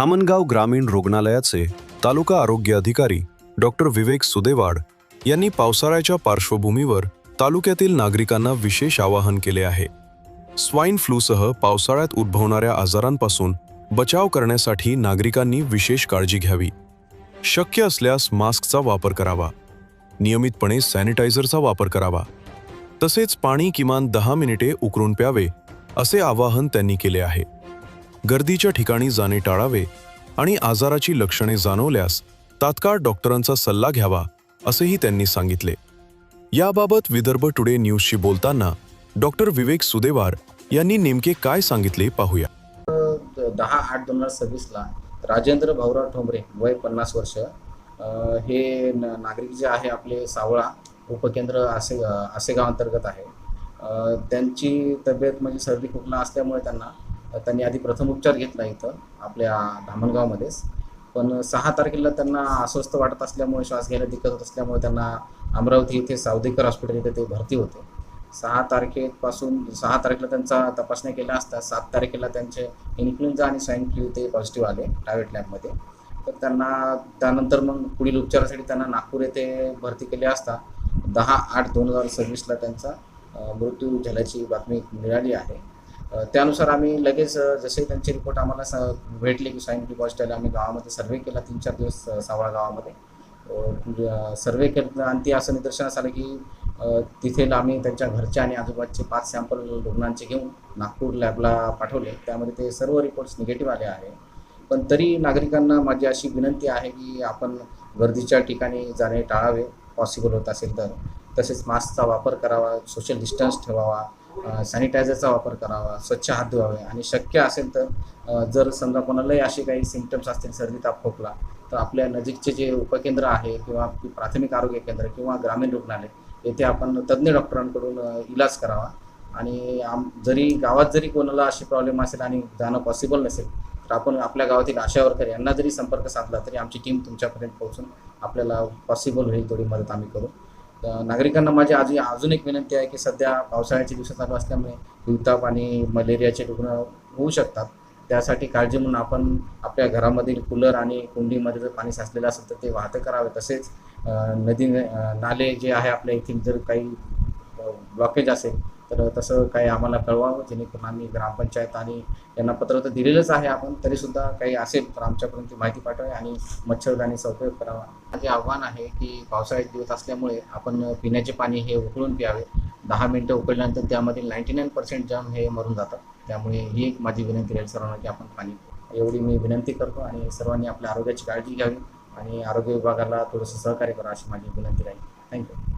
धामणगाव ग्रामीण रुग्णालयाचे तालुका आरोग्य अधिकारी डॉक्टर विवेक सुदेवाड यांनी पावसाळ्याच्या पार्श्वभूमीवर तालुक्यातील नागरिकांना विशेष आवाहन केले आहे. स्वाईन फ्लूसह पावसाळ्यात उद्भवणाऱ्या आजारांपासून बचाव करण्यासाठी नागरिकांनी विशेष काळजी घ्यावी. शक्य असल्यास मास्कचा वापर करावा, नियमितपणे सॅनिटायझरचा वापर करावा, तसेच पाणी किमान 10 मिनिटे उकळून प्यावे असे आवाहन त्यांनी केले आहे. गर्दीच्या ठिकाणी जाणे टाळावे आणि आजाराची लक्षणे जाणवल्यास तात्काळ डॉक्टरांचा सल्ला घ्यावा असेही त्यांनी सांगितले. याबाबत विदर्भ टुडे न्यूजशी बोलताना डॉक्टर विवेक सुदेवार यांनी नेमके काय सांगितले पाहूया. 10/8/2026 राजेंद्र भाऊराव ठोंबरे वय 50 वर्ष हे नागरिक जे आहे आपले सावळा उपकेंद्र आसेगाव अंतर्गत आहे. त्यांची तब्येत म्हणजे सर्दी खोकला असल्यामुळे त्यांनी आधी प्रथम उपचार घेतला इथं आपल्या धामणगावमध्येच. पण 6 तारखेला त्यांना अस्वस्थ वाटत असल्यामुळे, श्वास घ्यायला दिक्कत होत असल्यामुळे त्यांना अमरावती इथे सावदेकर हॉस्पिटल इथे ते भरती होते. 6 तारखेला त्यांचा तपासण्या केल्या असता 7 तारखेला त्यांचे इन्फ्लुएन्झा आणि स्वाईन फ्लू ते पॉझिटिव्ह आले प्रायव्हेट लॅबमध्ये. तर त्यांना त्यानंतर मग पुढील उपचारासाठी त्यांना नागपूर येथे भरती केले असता 10/8/2026 त्यांचा मृत्यू झाल्याची बातमी मिळाली आहे. त्यानुसार आम्ही लगेच जसे त्यांचे रिपोर्ट आम्हाला भेटले की स्वाईन फ्लू पॉझिटिव्ह, आम्ही गावामध्ये सर्व्हे केला. 3-4 दिवस सावळा गावामध्ये सर्व्हे केला आणि ते असं निदर्शनास आलं की तिथे आम्ही त्यांच्या घरच्या आणि आजूबाजूचे 5 सॅम्पल रुग्णांचे घेऊन नागपूर लॅबला पाठवले. त्यामध्ये ते सर्व रिपोर्ट्स निगेटिव्ह आले आहे. पण तरी नागरिकांना माझी अशी विनंती आहे की आपण गर्दीच्या ठिकाणी जाणे टाळावे पॉसिबल होत असेल तर. तसेच मास्कचा वापर करावा, सोशल डिस्टन्स ठेवावा, सॅनिटायझरचा वापर करावा, स्वच्छ हात धुवावे आणि शक्य असेल तर जर समजा कोणालाही असे काही सिम्पटम्स असतील, सर्दी ताप खोकला, तर आपल्या नजीकचे जे उपकेंद्र आहे किंवा प्राथमिक आरोग्य केंद्र किंवा ग्रामीण रुग्णालय येथे आपण तज्ज्ञ डॉक्टरांकडून इलाज करावा. आणि गावात जरी कोणाला असे प्रॉब्लेम असेल आणि जाणं पॉसिबल नसेल तर आपण आपल्या गावातील आशा वर्कर यांना जरी संपर्क साधला तरी आमची टीम तुमच्यापर्यंत पोहोचून आपल्याला पॉसिबल होईल तेवढी मदत आम्ही करू. नागरिकांना माझी अजून एक विनंती आहे की सध्या पावसाळ्याचे दिवस चालू असल्यामुळे हिवताप आणि मलेरियाचे रुग्ण होऊ शकतात. त्यासाठी काळजी म्हणून आपण आपल्या घरामधील कूलर आणि कुंडीमध्ये जर पाणी साचलेलं असेल तर ते वाहतं करावे. तसेच नदी नाले जे आहे आपल्या येथील जर काही ब्लॉकेज असेल तर तसं काही आम्हाला कळवावं, जेणेकरून आम्ही ग्रामपंचायत आणि यांना पत्र तर दिलेलंच आहे आपण, तरीसुद्धा काही असेल तर आमच्यापर्यंत माहिती पाठवावी आणि मच्छरदाणीचा उपयोग करावा. माझे आव्हान आहे की पावसाळ्याचे दिवस असल्यामुळे आपण पिण्याचे पाणी हे उकळून प्यावे. 10 मिनिटं उकळल्यानंतर त्यामधील 99% जर्म हे मरून जातात. त्यामुळे ही एक माझी विनंती राहील सर्वांना की आपण पाणी एवढी मी विनंती करतो आणि सर्वांनी आपल्या आरोग्याची काळजी घ्यावी आणि आरोग्य विभागाला थोडंसं सहकार्य करा अशी माझी विनंती राहील. थँक्यू.